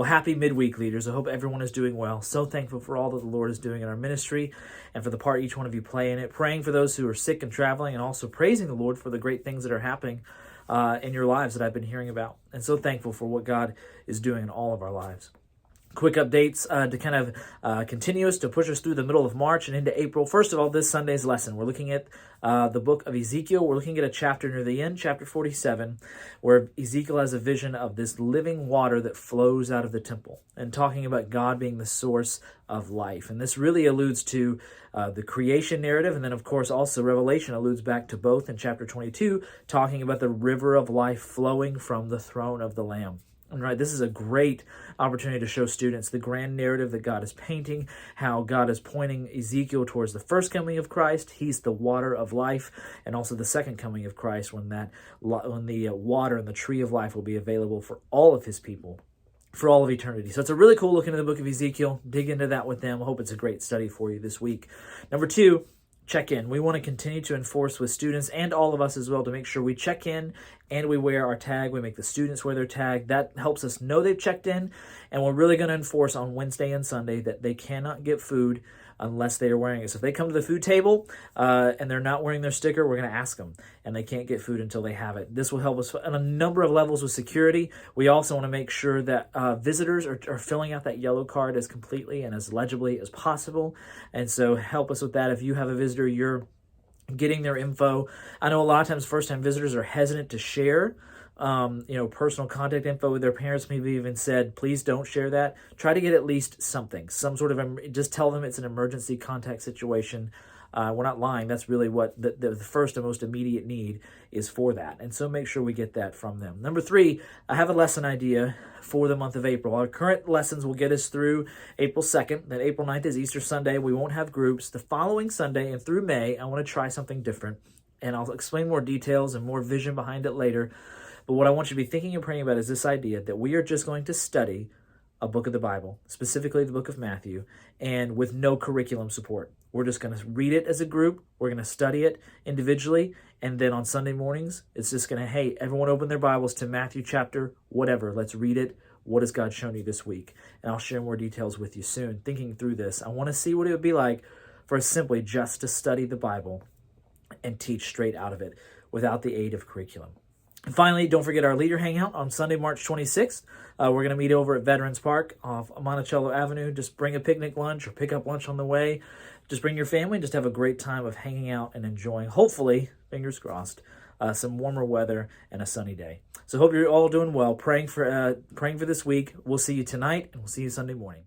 Well, happy midweek, leaders. I hope everyone is doing well. So thankful for all that the Lord is doing in our ministry and for the part each one of you play in it. Praying for those who are sick and traveling, and also praising the Lord for the great things that are happening in your lives that I've been hearing about. And so thankful for what God is doing in all of our lives. Quick updates to kind of continue us, to push us through the middle of March and into April. First of all, this Sunday's lesson, we're looking at the book of Ezekiel. We're looking at a chapter near the end, chapter 47, where Ezekiel has a vision of this living water that flows out of the temple, and talking about God being the source of life. And this really alludes to the creation narrative, and then, of course, also Revelation alludes back to both in chapter 22, talking about the river of life flowing from the throne of the Lamb. And right, this is a great opportunity to show students the grand narrative that God is painting, how God is pointing Ezekiel towards the first coming of Christ. He's the water of life, and also the second coming of Christ, when the water and the tree of life will be available for all of his people for all of eternity. So it's a really cool look into the book of Ezekiel. Dig into that with them. I hope it's a great study for you this week. Number 2, check in. We want to continue to enforce with students and all of us as well to make sure we check in and we wear our tag. We make the students wear their tag. That helps us know they've checked in. And we're really going to enforce on Wednesday and Sunday that they cannot get food unless they are wearing it. So if they come to the food table and they're not wearing their sticker, we're going to ask them, and they can't get food until they have it. This will help us on a number of levels with security. We also want to make sure that visitors are filling out that yellow card as completely and as legibly as possible. And so help us with that. If you have a visitor, you're getting their info. I know a lot of times first-time visitors are hesitant to share personal contact info with their parents. Maybe even said, please don't share that. Try to get at least something, some sort of, just tell them it's an emergency contact situation. We're not lying. That's really what the first and most immediate need is for that. And so make sure we get that from them. Number 3, I have a lesson idea for the month of April. Our current lessons will get us through April 2nd. Then April 9th is Easter Sunday. We won't have groups. The following Sunday and through May, I want to try something different. And I'll explain more details and more vision behind it later. But what I want you to be thinking and praying about is this idea that we are just going to study a book of the Bible, specifically the book of Matthew, and with no curriculum support. We're just going to read it as a group. We're going to study it individually. And then on Sunday mornings, it's just going to, hey, everyone open their Bibles to Matthew chapter, whatever. Let's read it. What has God shown you this week? And I'll share more details with you soon. Thinking through this, I want to see what it would be like for us simply just to study the Bible and teach straight out of it without the aid of curriculum. And finally, don't forget our leader hangout on Sunday, March 26th. We're going to meet over at Veterans Park off Monticello Avenue. Just bring a picnic lunch or pick up lunch on the way. Just bring your family and just have a great time of hanging out and enjoying, hopefully, fingers crossed, some warmer weather and a sunny day. So hope you're all doing well. Praying for this week. We'll see you tonight, and we'll see you Sunday morning.